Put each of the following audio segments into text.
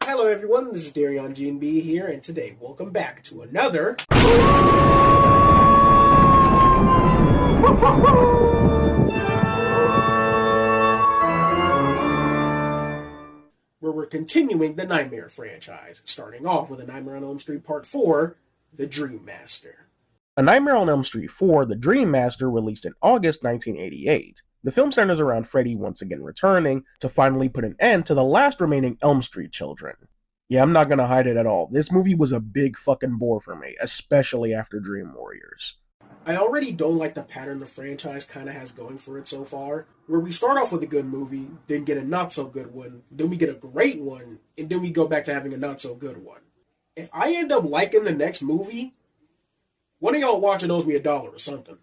Hello everyone, this is Darion GNB here, and today, welcome back to another where we're continuing the Nightmare franchise, starting off with A Nightmare on Elm Street Part 4, The Dream Master. A Nightmare on Elm Street 4, The Dream Master, released in August 1988. The film centers around Freddy once again returning to finally put an end to the last remaining Elm Street children. Yeah, I'm not gonna hide it at all. This movie was a big fucking bore for me, especially after Dream Warriors. I already don't like the pattern the franchise kinda has going for it so far, where we start off with a good movie, then get a not so good one, then we get a great one, and then we go back to having a not so good one. If I end up liking the next movie, one of y'all watching owes me $1 or something.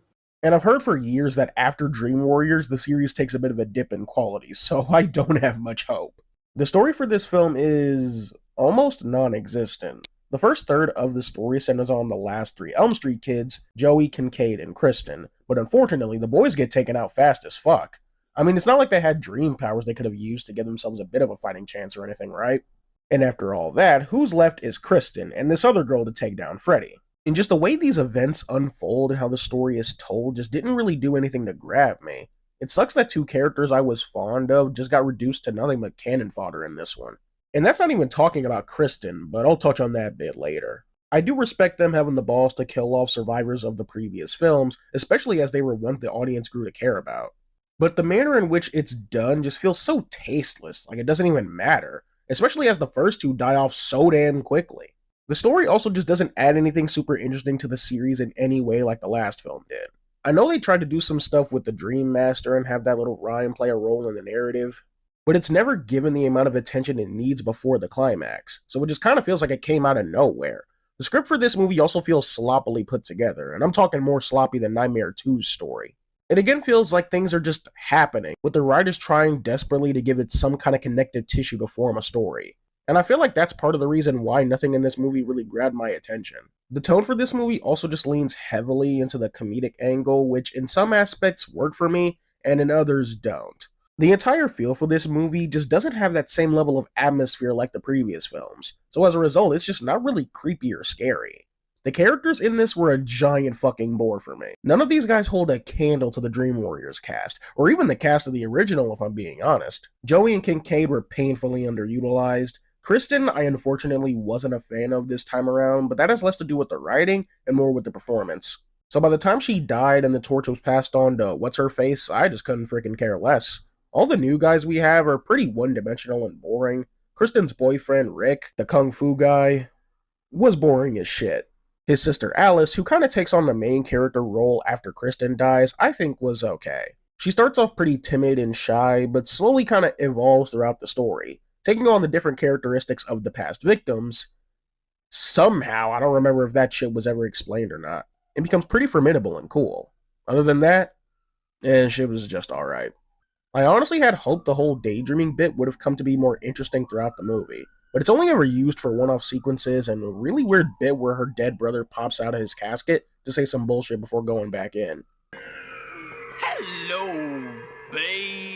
And I've heard for years that after Dream Warriors, the series takes a bit of a dip in quality, so I don't have much hope. The story for this film is almost non-existent. The first third of the story centers on the last three Elm Street kids, Joey, Kincaid, and Kristen, but unfortunately, the boys get taken out fast as fuck. I mean, it's not like they had dream powers they could have used to give themselves a bit of a fighting chance or anything, right? And after all that, who's left is Kristen and this other girl to take down Freddy. And just the way these events unfold and how the story is told just didn't really do anything to grab me. It sucks that two characters I was fond of just got reduced to nothing but cannon fodder in this one. And that's not even talking about Kristen, but I'll touch on that a bit later. I do respect them having the balls to kill off survivors of the previous films, especially as they were one the audience grew to care about. But the manner in which it's done just feels so tasteless, like it doesn't even matter, especially as the first two die off so damn quickly. The story also just doesn't add anything super interesting to the series in any way like the last film did. I know they tried to do some stuff with the Dream Master and have that little rhyme play a role in the narrative, but it's never given the amount of attention it needs before the climax, so it just kind of feels like it came out of nowhere. The script for this movie also feels sloppily put together, and I'm talking more sloppy than Nightmare 2's story. It again feels like things are just happening, with the writers trying desperately to give it some kind of connective tissue to form a story. And I feel like that's part of the reason why nothing in this movie really grabbed my attention. The tone for this movie also just leans heavily into the comedic angle, which in some aspects work for me, and in others don't. The entire feel for this movie just doesn't have that same level of atmosphere like the previous films, so as a result, it's just not really creepy or scary. The characters in this were a giant fucking bore for me. None of these guys hold a candle to the Dream Warriors cast, or even the cast of the original if I'm being honest. Joey and Kincaid were painfully underutilized. Kristen, I unfortunately wasn't a fan of this time around, but that has less to do with the writing and more with the performance. So by the time she died and the torch was passed on to what's-her-face, I just couldn't freaking care less. All the new guys we have are pretty one-dimensional and boring. Kristen's boyfriend, Rick, the kung fu guy, was boring as shit. His sister Alice, who kind of takes on the main character role after Kristen dies, I think was okay. She starts off pretty timid and shy, but slowly kind of evolves throughout the story, taking on the different characteristics of the past victims. Somehow, I don't remember if that shit was ever explained or not. It becomes pretty formidable and cool. Other than that, shit was just alright. I honestly had hoped the whole daydreaming bit would have come to be more interesting throughout the movie, but it's only ever used for one-off sequences and a really weird bit where her dead brother pops out of his casket to say some bullshit before going back in. Hello, baby.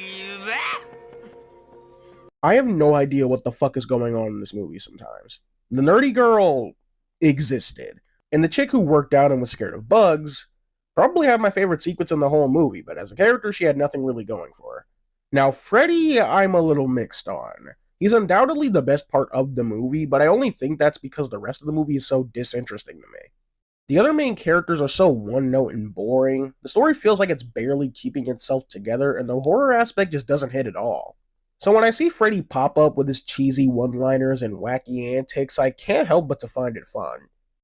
I have no idea what the fuck is going on in this movie sometimes. The nerdy girl existed, and the chick who worked out and was scared of bugs probably had my favorite sequence in the whole movie, but as a character, she had nothing really going for her. Now, Freddy, I'm a little mixed on. He's undoubtedly the best part of the movie, but I only think that's because the rest of the movie is so disinteresting to me. The other main characters are so one-note and boring. The story feels like it's barely keeping itself together, and the horror aspect just doesn't hit at all. So when I see Freddy pop up with his cheesy one-liners and wacky antics, I can't help but to find it fun.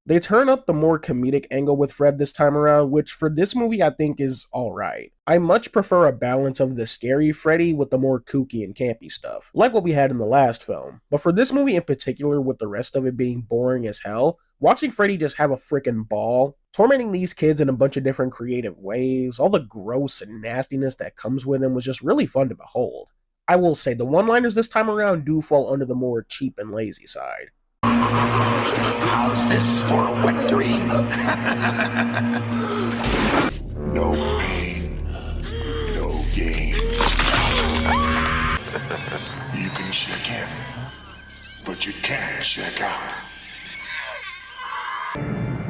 They turn up the more comedic angle with Fred this time around, which for this movie I think is alright. I much prefer a balance of the scary Freddy with the more kooky and campy stuff, like what we had in the last film. But for this movie in particular, with the rest of it being boring as hell, watching Freddy just have a frickin' ball, tormenting these kids in a bunch of different creative ways, all the gross and nastiness that comes with him was just really fun to behold. I will say, the one-liners this time around do fall under the more cheap and lazy side. How's this for a wet dream? No pain, no gain. You can check in, but that you can't check out.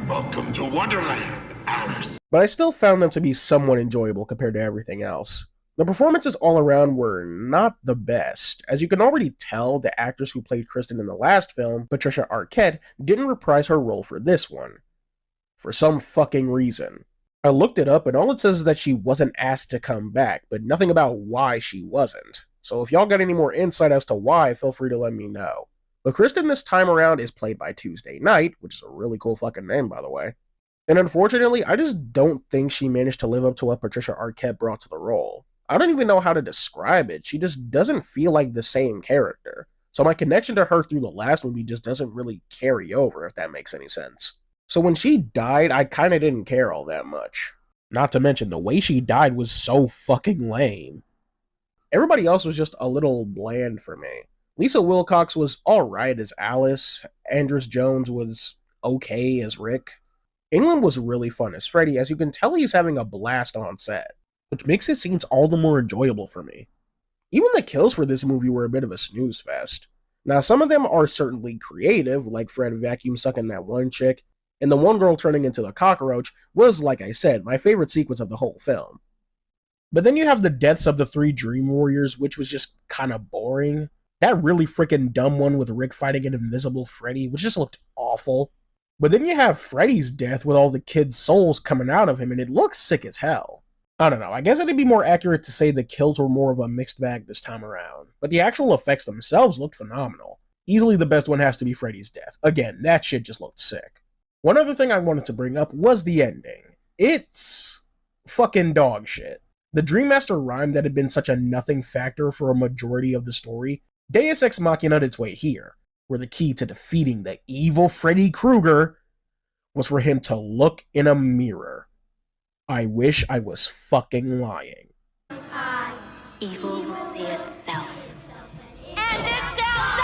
Welcome to Wonderland, Alice. But I still found them to be somewhat enjoyable compared to everything else. The performances all around were not the best. As you can already tell, the actress who played Kristen in the last film, Patricia Arquette, didn't reprise her role for this one. For some fucking reason. I looked it up and all it says is that she wasn't asked to come back, but nothing about why she wasn't. So if y'all got any more insight as to why, feel free to let me know. But Kristen this time around is played by Tuesday Knight, which is a really cool fucking name by the way. And unfortunately, I just don't think she managed to live up to what Patricia Arquette brought to the role. I don't even know how to describe it. She just doesn't feel like the same character. So my connection to her through the last movie just doesn't really carry over, if that makes any sense. So when she died, I kinda didn't care all that much. Not to mention, the way she died was so fucking lame. Everybody else was just a little bland for me. Lisa Wilcox was alright as Alice. Andrus Jones was okay as Rick. England was really fun as Freddy, as you can tell he's having a blast on set, which makes his scenes all the more enjoyable for me. Even the kills for this movie were a bit of a snooze fest. Now, some of them are certainly creative, like Fred vacuum sucking that one chick, and the one girl turning into the cockroach was, like I said, my favorite sequence of the whole film. But then you have the deaths of the 3 Dream Warriors, which was just kinda boring. That really freaking dumb one with Rick fighting an invisible Freddy, which just looked awful. But then you have Freddy's death with all the kids' souls coming out of him, and it looks sick as hell. I don't know, I guess it'd be more accurate to say the kills were more of a mixed bag this time around, but the actual effects themselves looked phenomenal. Easily the best one has to be Freddy's death. Again, that shit just looked sick. One other thing I wanted to bring up was the ending. It's fucking dog shit. The Dream Master rhyme that had been such a nothing factor for a majority of the story, Deus Ex Machina'd its way here, where the key to defeating the evil Freddy Krueger was for him to look in a mirror. I wish I was fucking lying. Evil will see itself. And it shall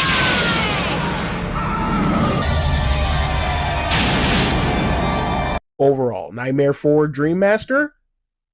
die! Overall, Nightmare 4 Dream Master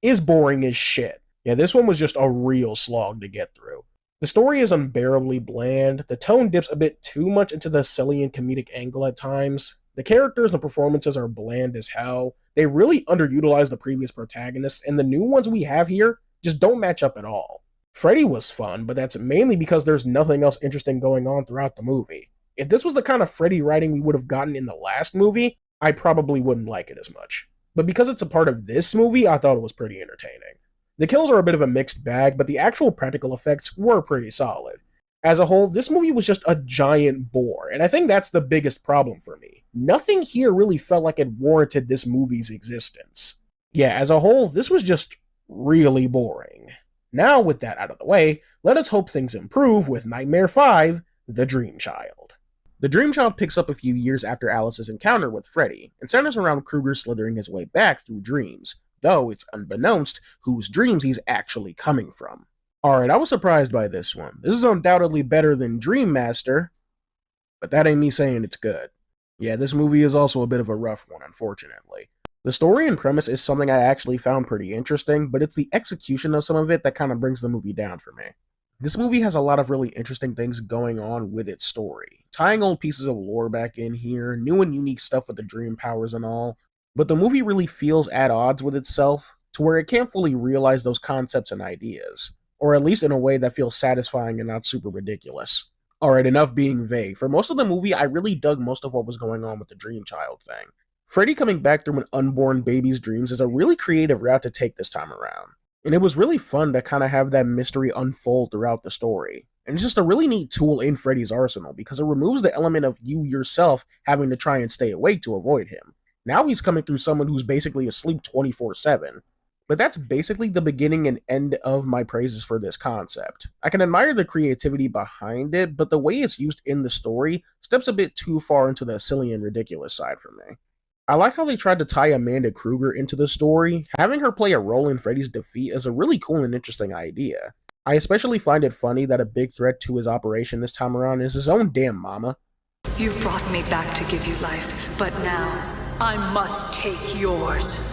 is boring as shit. Yeah, this one was just a real slog to get through. The story is unbearably bland, the tone dips a bit too much into the silly and comedic angle at times, the characters and performances are bland as hell, they really underutilize the previous protagonists, and the new ones we have here just don't match up at all. Freddy was fun, but that's mainly because there's nothing else interesting going on throughout the movie. If this was the kind of Freddy writing we would have gotten in the last movie, I probably wouldn't like it as much. But because it's a part of this movie, I thought it was pretty entertaining. The kills are a bit of a mixed bag, but the actual practical effects were pretty solid. As a whole, this movie was just a giant bore, and I think that's the biggest problem for me. Nothing here really felt like it warranted this movie's existence. Yeah, as a whole, this was just really boring. Now, with that out of the way, let us hope things improve with Nightmare 5, The Dream Child. The Dream Child picks up a few years after Alice's encounter with Freddy, and centers around Krueger slithering his way back through dreams, though it's unbeknownst whose dreams he's actually coming from. Alright, I was surprised by this one. This is undoubtedly better than Dream Master, but that ain't me saying it's good. Yeah, this movie is also a bit of a rough one, unfortunately. The story and premise is something I actually found pretty interesting, but it's the execution of some of it that kind of brings the movie down for me. This movie has a lot of really interesting things going on with its story, tying old pieces of lore back in here, new and unique stuff with the dream powers and all, but the movie really feels at odds with itself, to where it can't fully realize those concepts and ideas, or at least in a way that feels satisfying and not super ridiculous. Alright, enough being vague. For most of the movie, I really dug most of what was going on with the Dream Child thing. Freddy coming back through an unborn baby's dreams is a really creative route to take this time around. And it was really fun to kind of have that mystery unfold throughout the story. And it's just a really neat tool in Freddy's arsenal, because it removes the element of you yourself having to try and stay awake to avoid him. Now he's coming through someone who's basically asleep 24/7. But that's basically the beginning and end of my praises for this concept. I can admire the creativity behind it, but the way it's used in the story steps a bit too far into the silly and ridiculous side for me. I like how they tried to tie Amanda Krueger into the story. Having her play a role in Freddy's defeat is a really cool and interesting idea. I especially find it funny that a big threat to his operation this time around is his own damn mama. You brought me back to give you life, but now I must take yours.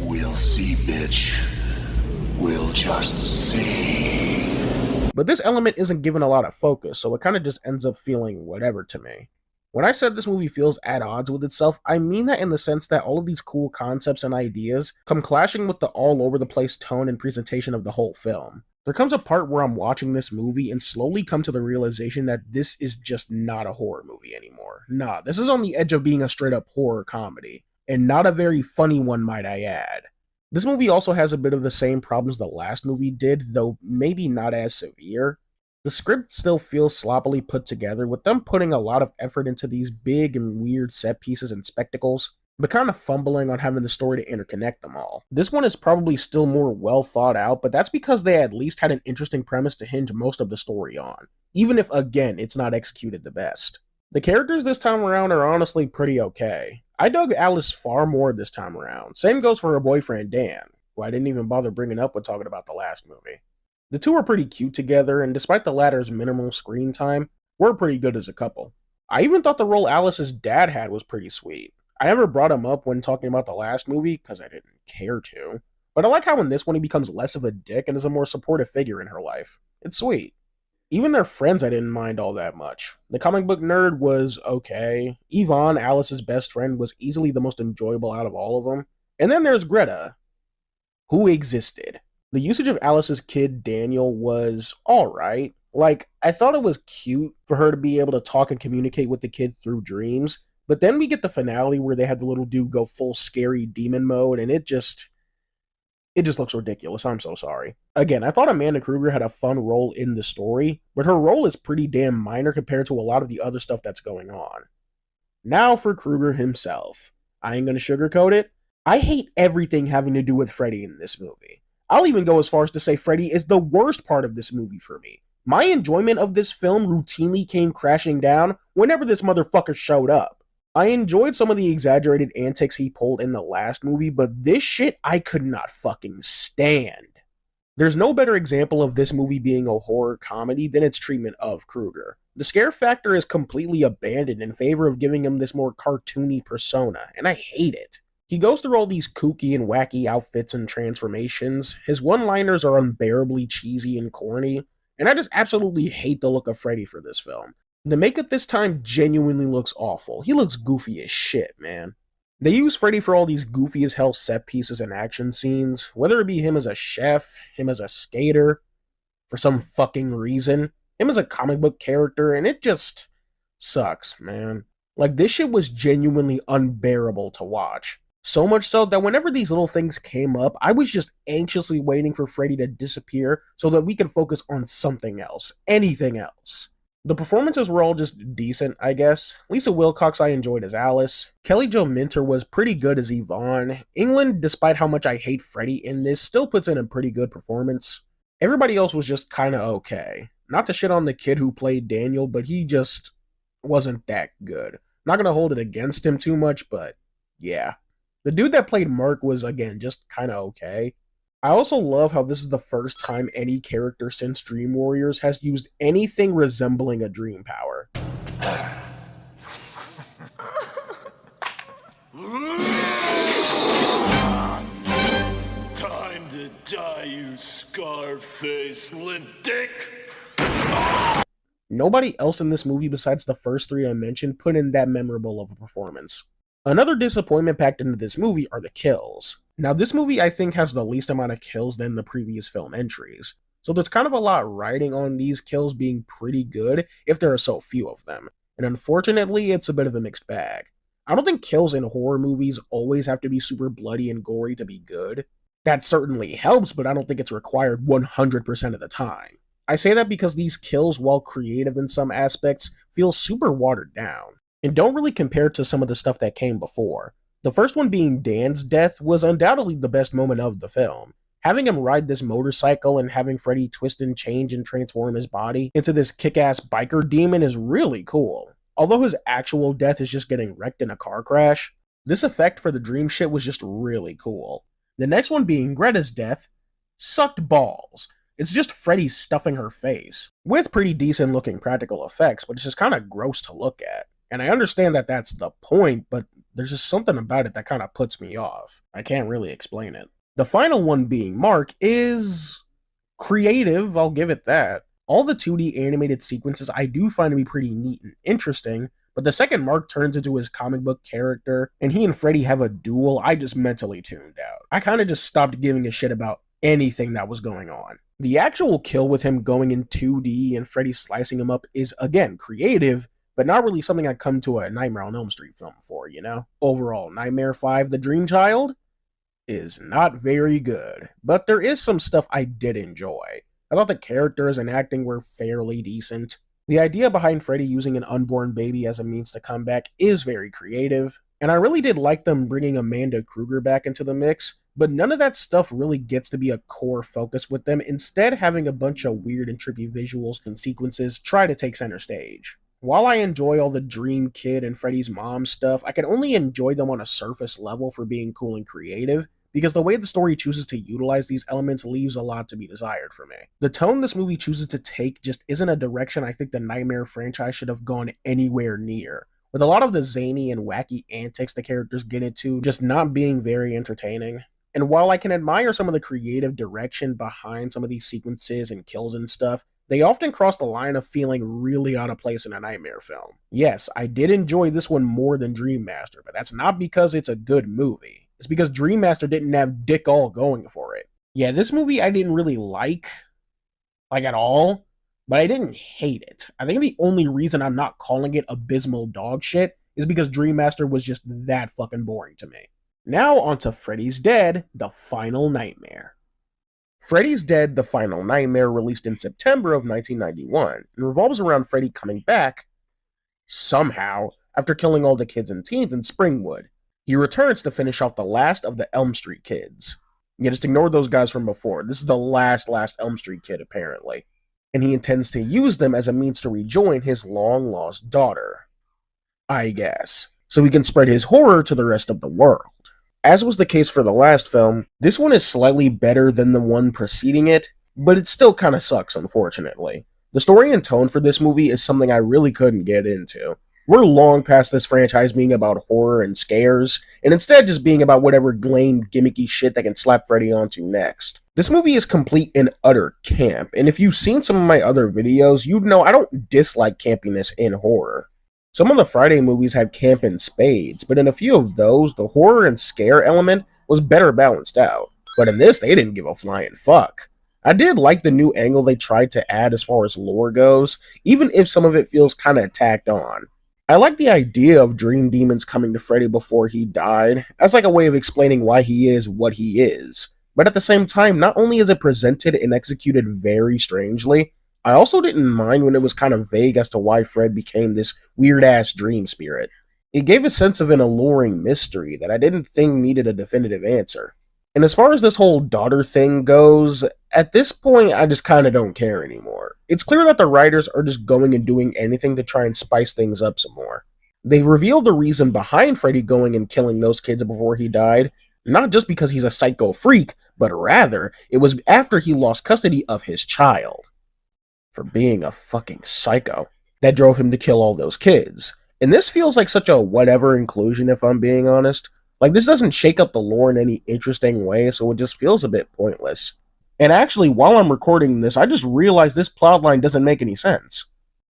We'll see, bitch. We'll just see. But this element isn't given a lot of focus, so it kind of just ends up feeling whatever to me. When I said this movie feels at odds with itself, I mean that in the sense that all of these cool concepts and ideas come clashing with the all-over-the-place tone and presentation of the whole film. There comes a part where I'm watching this movie and slowly come to the realization that this is just not a horror movie anymore. Nah, this is on the edge of being a straight-up horror comedy, and not a very funny one, might I add. This movie also has a bit of the same problems the last movie did, though maybe not as severe. The script still feels sloppily put together, with them putting a lot of effort into these big and weird set pieces and spectacles, but kind of fumbling on having the story to interconnect them all. This one is probably still more well thought out, but that's because they at least had an interesting premise to hinge most of the story on, even if, again, it's not executed the best. The characters this time around are honestly pretty okay. I dug Alice far more this time around. Same goes for her boyfriend Dan, who I didn't even bother bringing up when talking about the last movie. The two are pretty cute together, and despite the latter's minimal screen time, we're pretty good as a couple. I even thought the role Alice's dad had was pretty sweet. I never brought him up when talking about the last movie, because I didn't care to, but I like how in this one he becomes less of a dick and is a more supportive figure in her life. It's sweet. Even their friends I didn't mind all that much. The comic book nerd was okay. Yvonne, Alice's best friend, was easily the most enjoyable out of all of them. And then there's Greta, who existed. The usage of Alice's kid, Daniel, was alright. Like, I thought it was cute for her to be able to talk and communicate with the kid through dreams, but then we get the finale where they had the little dude go full scary demon mode, and it just looks ridiculous. I'm so sorry. Again, I thought Amanda Kruger had a fun role in the story, but her role is pretty damn minor compared to a lot of the other stuff that's going on. Now for Kruger himself. I ain't gonna sugarcoat it. I hate everything having to do with Freddy in this movie. I'll even go as far as to say Freddy is the worst part of this movie for me. My enjoyment of this film routinely came crashing down whenever this motherfucker showed up. I enjoyed some of the exaggerated antics he pulled in the last movie, but this shit I could not fucking stand. There's no better example of this movie being a horror comedy than its treatment of Kruger. The scare factor is completely abandoned in favor of giving him this more cartoony persona, and I hate it. He goes through all these kooky and wacky outfits and transformations, his one-liners are unbearably cheesy and corny, and I just absolutely hate the look of Freddy for this film. The makeup this time genuinely looks awful. He looks goofy as shit, man. They use Freddy for all these goofy as hell set pieces and action scenes, whether it be him as a chef, him as a skater, for some fucking reason, him as a comic book character, and it just sucks, man. Like, this shit was genuinely unbearable to watch. So much so that whenever these little things came up, I was just anxiously waiting for Freddy to disappear so that we could focus on something else, anything else. The performances were all just decent, I guess. Lisa Wilcox I enjoyed as Alice. Kelly Jo Minter was pretty good as Yvonne. England, despite how much I hate Freddy in this, still puts in a pretty good performance. Everybody else was just kinda okay. Not to shit on the kid who played Daniel, but he just wasn't that good. Not gonna hold it against him too much, but yeah. The dude that played Mark was, again, just kinda okay. I also love how this is the first time any character since Dream Warriors has used anything resembling a dream power. Time to die, you scar-faced limp dick! Nobody else in this movie besides the first three I mentioned put in that memorable of a performance. Another disappointment packed into this movie are the kills. Now, this movie I think has the least amount of kills than the previous film entries, so there's kind of a lot riding on these kills being pretty good if there are so few of them, and unfortunately it's a bit of a mixed bag. I don't think kills in horror movies always have to be super bloody and gory to be good. That certainly helps, but I don't think it's required 100% of the time. I say that because these kills, while creative in some aspects, feel super watered down, and don't really compare to some of the stuff that came before. The first one being Dan's death was undoubtedly the best moment of the film. Having him ride this motorcycle and having Freddy twist and change and transform his body into this kick-ass biker demon is really cool. Although his actual death is just getting wrecked in a car crash, this effect for the dream shit was just really cool. The next one being Greta's death sucked balls. It's just Freddy stuffing her face, with pretty decent looking practical effects, but it's just kind of gross to look at. And I understand that that's the point, but there's just something about it that kind of puts me off. I can't really explain it. The final one being Mark is creative, I'll give it that. All the 2D animated sequences I do find to be pretty neat and interesting, but the second Mark turns into his comic book character and he and Freddy have a duel, I just mentally tuned out. I kind of just stopped giving a shit about anything that was going on. The actual kill with him going in 2D and Freddy slicing him up is, again, creative, but not really something I come to a Nightmare on Elm Street film for, you know? Overall, Nightmare 5, The Dream Child is not very good, but there is some stuff I did enjoy. I thought the characters and acting were fairly decent. The idea behind Freddy using an unborn baby as a means to come back is very creative, and I really did like them bringing Amanda Kruger back into the mix, but none of that stuff really gets to be a core focus with them, instead having a bunch of weird and trippy visuals and sequences try to take center stage. While I enjoy all the Dream Kid and Freddy's mom stuff, I can only enjoy them on a surface level for being cool and creative, because the way the story chooses to utilize these elements leaves a lot to be desired for me. The tone this movie chooses to take just isn't a direction I think the Nightmare franchise should have gone anywhere near, with a lot of the zany and wacky antics the characters get into just not being very entertaining. And while I can admire some of the creative direction behind some of these sequences and kills and stuff, they often cross the line of feeling really out of place in a Nightmare film. Yes, I did enjoy this one more than Dream Master, but that's not because it's a good movie. It's because Dream Master didn't have dick all going for it. Yeah, this movie I didn't really like at all, but I didn't hate it. I think the only reason I'm not calling it abysmal dog shit is because Dream Master was just that fucking boring to me. Now onto Freddy's Dead, The Final Nightmare. Freddy's Dead, The Final Nightmare, released in September of 1991, and revolves around Freddy coming back, somehow, after killing all the kids and teens in Springwood. He returns to finish off the last of the Elm Street kids. Yeah, just ignore those guys from before. This is the last Elm Street kid, apparently. And he intends to use them as a means to rejoin his long-lost daughter, I guess, so he can spread his horror to the rest of the world. As was the case for the last film, this one is slightly better than the one preceding it, but it still kind of sucks, unfortunately. The story and tone for this movie is something I really couldn't get into. We're long past this franchise being about horror and scares, and instead just being about whatever lame, gimmicky shit they can slap Freddy onto next. This movie is complete and utter camp, and if you've seen some of my other videos, you'd know I don't dislike campiness in horror. Some of the Friday movies had camp in spades, but in a few of those, the horror and scare element was better balanced out. But in this, they didn't give a flying fuck. I did like the new angle they tried to add as far as lore goes, even if some of it feels kinda tacked on. I like the idea of dream demons coming to Freddy before he died, as like a way of explaining why he is what he is. But at the same time, not only is it presented and executed very strangely, I also didn't mind when it was kind of vague as to why Fred became this weird-ass dream spirit. It gave a sense of an alluring mystery that I didn't think needed a definitive answer. And as far as this whole daughter thing goes, at this point I just kinda don't care anymore. It's clear that the writers are just going and doing anything to try and spice things up some more. They revealed the reason behind Freddy going and killing those kids before he died, not just because he's a psycho freak, but rather, it was after he lost custody of his child. For being a fucking psycho. That drove him to kill all those kids. And this feels like such a whatever inclusion, if I'm being honest. Like, this doesn't shake up the lore in any interesting way, so it just feels a bit pointless. And actually, while I'm recording this, I just realized this plotline doesn't make any sense.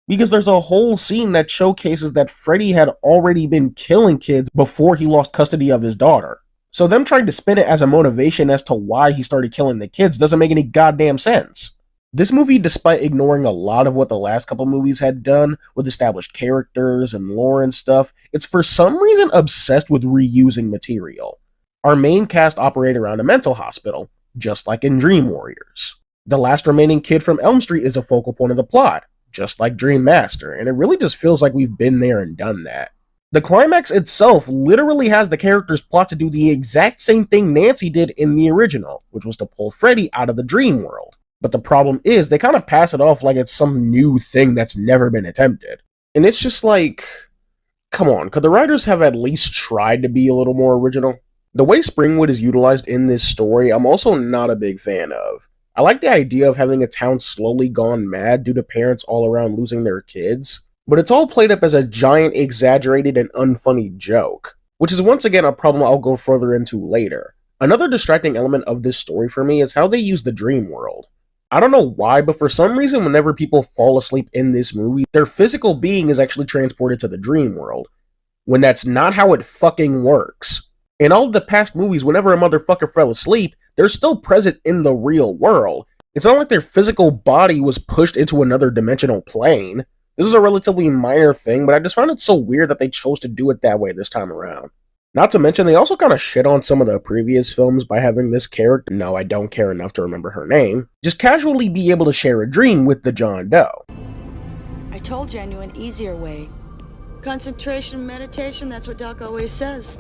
Because there's a whole scene that showcases that Freddy had already been killing kids before he lost custody of his daughter. So them trying to spin it as a motivation as to why he started killing the kids doesn't make any goddamn sense. This movie, despite ignoring a lot of what the last couple movies had done with established characters and lore and stuff, it's for some reason obsessed with reusing material. Our main cast operate around a mental hospital, just like in Dream Warriors. The last remaining kid from Elm Street is a focal point of the plot, just like Dream Master, and it really just feels like we've been there and done that. The climax itself literally has the characters plot to do the exact same thing Nancy did in the original, which was to pull Freddy out of the dream world. But the problem is, they kind of pass it off like it's some new thing that's never been attempted. And it's just like, come on, could the writers have at least tried to be a little more original? The way Springwood is utilized in this story, I'm also not a big fan of. I like the idea of having a town slowly gone mad due to parents all around losing their kids, but it's all played up as a giant, exaggerated, and unfunny joke, which is once again a problem I'll go further into later. Another distracting element of this story for me is how they use the dream world. I don't know why, but for some reason, whenever people fall asleep in this movie, their physical being is actually transported to the dream world, when that's not how it fucking works. In all of the past movies, whenever a motherfucker fell asleep, they're still present in the real world. It's not like their physical body was pushed into another dimensional plane. This is a relatively minor thing, but I just found it so weird that they chose to do it that way this time around. Not to mention, they also kind of shit on some of the previous films by having this character, no, I don't care enough to remember her name, just casually be able to share a dream with the John Doe. I told you I knew an easier way. Concentration, meditation, that's what Doc always says.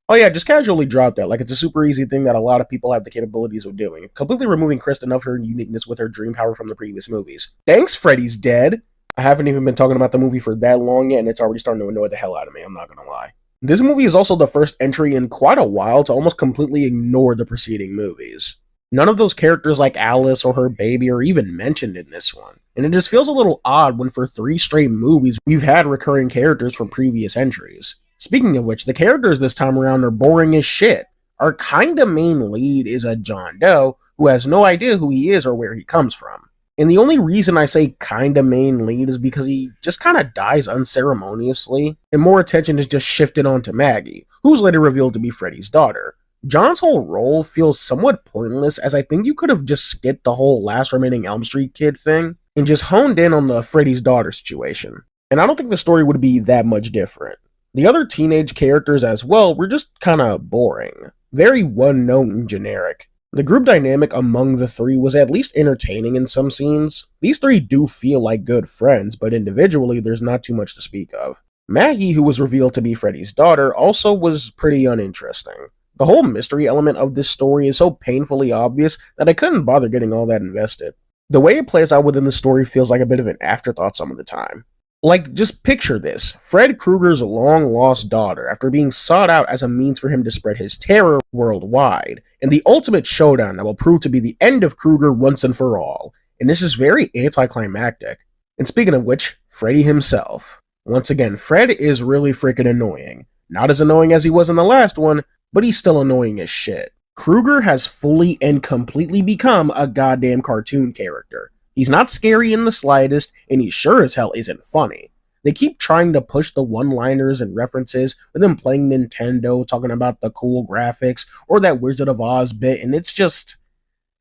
Oh yeah, just casually drop that, like it's a super easy thing that a lot of people have the capabilities of doing, completely removing Kristen of her uniqueness with her dream power from the previous movies. Thanks, Freddy's dead! I haven't even been talking about the movie for that long yet, and it's already starting to annoy the hell out of me, I'm not gonna lie. This movie is also the first entry in quite a while to almost completely ignore the preceding movies. None of those characters like Alice or her baby are even mentioned in this one, and it just feels a little odd when for 3 straight movies we've had recurring characters from previous entries. Speaking of which, the characters this time around are boring as shit. Our kinda main lead is a John Doe who has no idea who he is or where he comes from. And the only reason I say kinda main lead is because he just kinda dies unceremoniously, and more attention is just shifted onto Maggie, who's later revealed to be Freddy's daughter. John's whole role feels somewhat pointless, as I think you could have just skipped the whole last remaining Elm Street kid thing, and just honed in on the Freddy's daughter situation. And I don't think the story would be that much different. The other teenage characters as well were just kinda boring. Very one-note and generic. The group dynamic among the 3 was at least entertaining in some scenes. These 3 do feel like good friends, but individually there's not too much to speak of. Maggie, who was revealed to be Freddy's daughter, also was pretty uninteresting. The whole mystery element of this story is so painfully obvious that I couldn't bother getting all that invested. The way it plays out within the story feels like a bit of an afterthought some of the time. Like, just picture this. Fred Krueger's long-lost daughter, after being sought out as a means for him to spread his terror worldwide, and the ultimate showdown that will prove to be the end of Krueger once and for all. And this is very anticlimactic. And speaking of which, Freddy himself. Once again, Fred is really freaking annoying. Not as annoying as he was in the last one, but he's still annoying as shit. Krueger has fully and completely become a goddamn cartoon character. He's not scary in the slightest, and he sure as hell isn't funny. They keep trying to push the one-liners and references with him playing Nintendo, talking about the cool graphics, or that Wizard of Oz bit, and it's just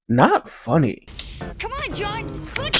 not funny. Come on, John! Good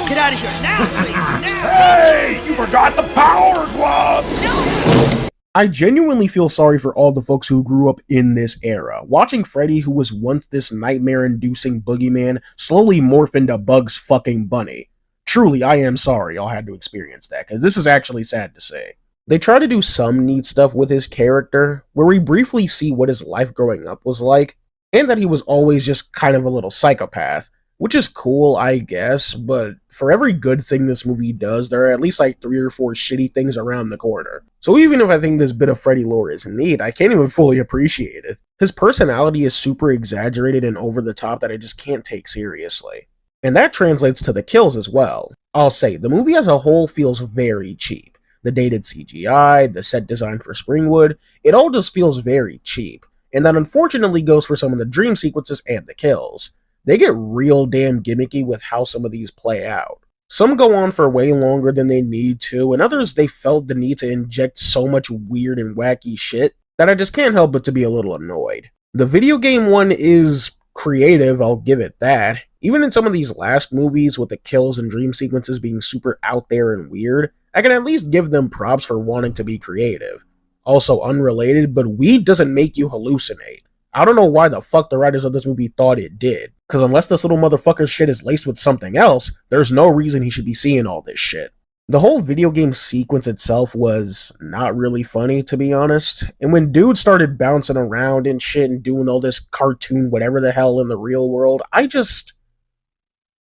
Get out of here now, Tracy! Now! Hey, you forgot the power glove! I genuinely feel sorry for all the folks who grew up in this era, watching Freddy, who was once this nightmare-inducing boogeyman, slowly morph into Bugs fucking Bunny. Truly, I am sorry y'all had to experience that, because this is actually sad to say. They try to do some neat stuff with his character, where we briefly see what his life growing up was like, and that he was always just kind of a little psychopath, which is cool, I guess, but for every good thing this movie does, there are at least like 3 or 4 shitty things around the corner. So even if I think this bit of Freddy lore is neat, I can't even fully appreciate it. His personality is super exaggerated and over the top that I just can't take seriously. And that translates to the kills as well. I'll say, the movie as a whole feels very cheap. The dated CGI, the set design for Springwood, it all just feels very cheap. And that unfortunately goes for some of the dream sequences and the kills. They get real damn gimmicky with how some of these play out. Some go on for way longer than they need to, and others they felt the need to inject so much weird and wacky shit that I just can't help but to be a little annoyed. The video game one is creative, I'll give it that. Even in some of these last movies with the kills and dream sequences being super out there and weird, I can at least give them props for wanting to be creative. Also unrelated, but weed doesn't make you hallucinate. I don't know why the fuck the writers of this movie thought it did, because unless this little motherfucker's shit is laced with something else, there's no reason he should be seeing all this shit. The whole video game sequence itself was not really funny, to be honest, and when dudes started bouncing around and shit and doing all this cartoon whatever the hell in the real world,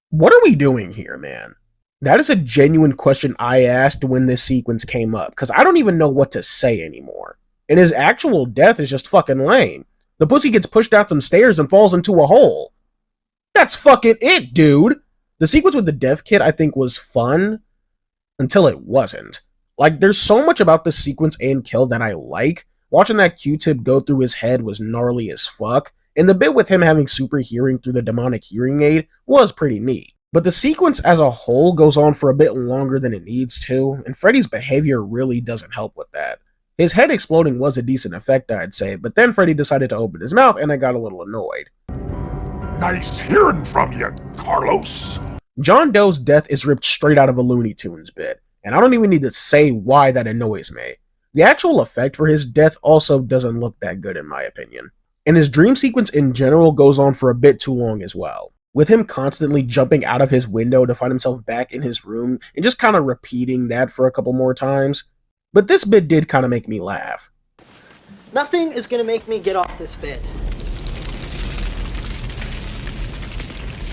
what are we doing here, man? That is a genuine question I asked when this sequence came up, because I don't even know what to say anymore. And his actual death is just fucking lame. The pussy gets pushed down some stairs and falls into a hole. That's fucking it, dude! The sequence with the deaf kid I think was fun, until it wasn't. Like, there's so much about this sequence and kill that I like. Watching that Q-tip go through his head was gnarly as fuck, and the bit with him having super hearing through the demonic hearing aid was pretty neat. But the sequence as a whole goes on for a bit longer than it needs to, and Freddy's behavior really doesn't help with that. His head exploding was a decent effect, I'd say, but then Freddy decided to open his mouth and I got a little annoyed. Nice hearing from you, Carlos. John Doe's death is ripped straight out of a Looney Tunes bit, and I don't even need to say why that annoys me. The actual effect for his death also doesn't look that good in my opinion. And his dream sequence in general goes on for a bit too long as well, with him constantly jumping out of his window to find himself back in his room and just kind of repeating that for a couple more times. But this bit did kind of make me laugh. Nothing is gonna make me get off this bed.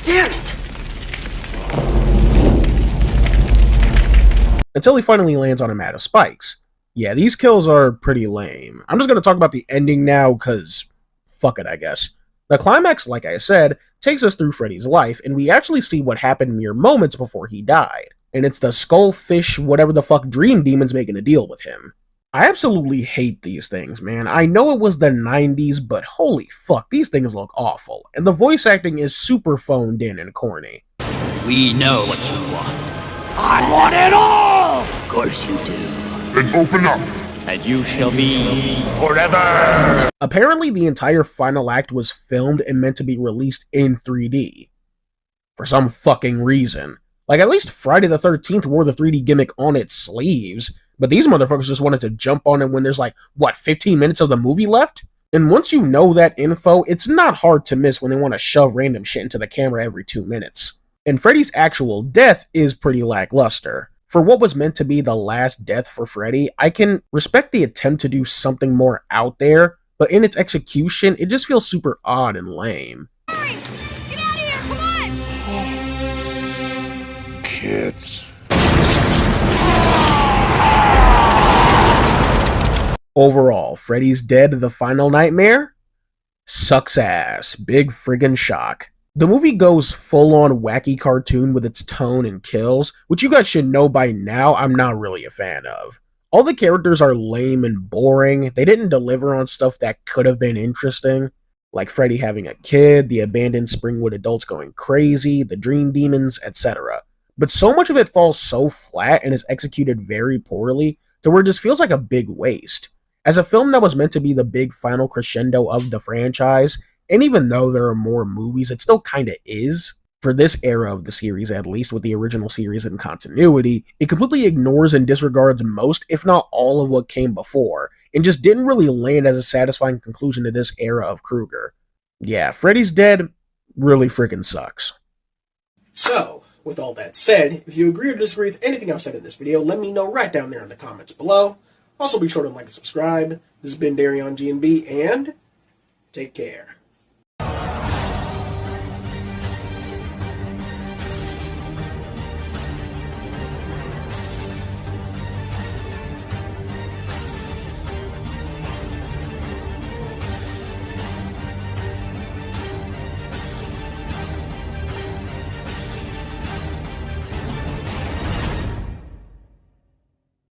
Damn it! Until he finally lands on a mat of spikes. Yeah, these kills are pretty lame. I'm just going to talk about the ending now, because fuck it, I guess. The climax, like I said, takes us through Freddy's life, and we actually see what happened mere moments before he died. And it's the skullfish, whatever the fuck dream demons making a deal with him. I absolutely hate these things, man. I know it was the 90s, but holy fuck, these things look awful. And the voice acting is super phoned in and corny. We know what you want. I want it all! Of course you do. Then open up. And you shall be forever! Apparently the entire final act was filmed and meant to be released in 3D. For some fucking reason. Like, at least Friday the 13th wore the 3D gimmick on its sleeves, but these motherfuckers just wanted to jump on it when there's like, what, 15 minutes of the movie left? And once you know that info, it's not hard to miss when they want to shove random shit into the camera every 2 minutes. And Freddy's actual death is pretty lackluster. For what was meant to be the last death for Freddy, I can respect the attempt to do something more out there, but in its execution, it just feels super odd and lame. Hurry! Let's get out of here! Come on! Kids. Overall, Freddy's Dead: The Final Nightmare sucks ass. Big friggin' shock. The movie goes full-on wacky cartoon with its tone and kills, which you guys should know by now I'm not really a fan of. All the characters are lame and boring. They didn't deliver on stuff that could have been interesting, like Freddy having a kid, the abandoned Springwood adults going crazy, the dream demons, etc. But so much of it falls so flat and is executed very poorly to where it just feels like a big waste. As a film that was meant to be the big final crescendo of the franchise, and even though there are more movies, it still kinda is. For this era of the series, at least with the original series in continuity, it completely ignores and disregards most, if not all, of what came before, and just didn't really land as a satisfying conclusion to this era of Krueger. Yeah, Freddy's Dead really freaking sucks. So, with all that said, if you agree or disagree with anything I've said in this video, let me know right down there in the comments below. Also be sure to like and subscribe. This has been Darion GNB, and take care.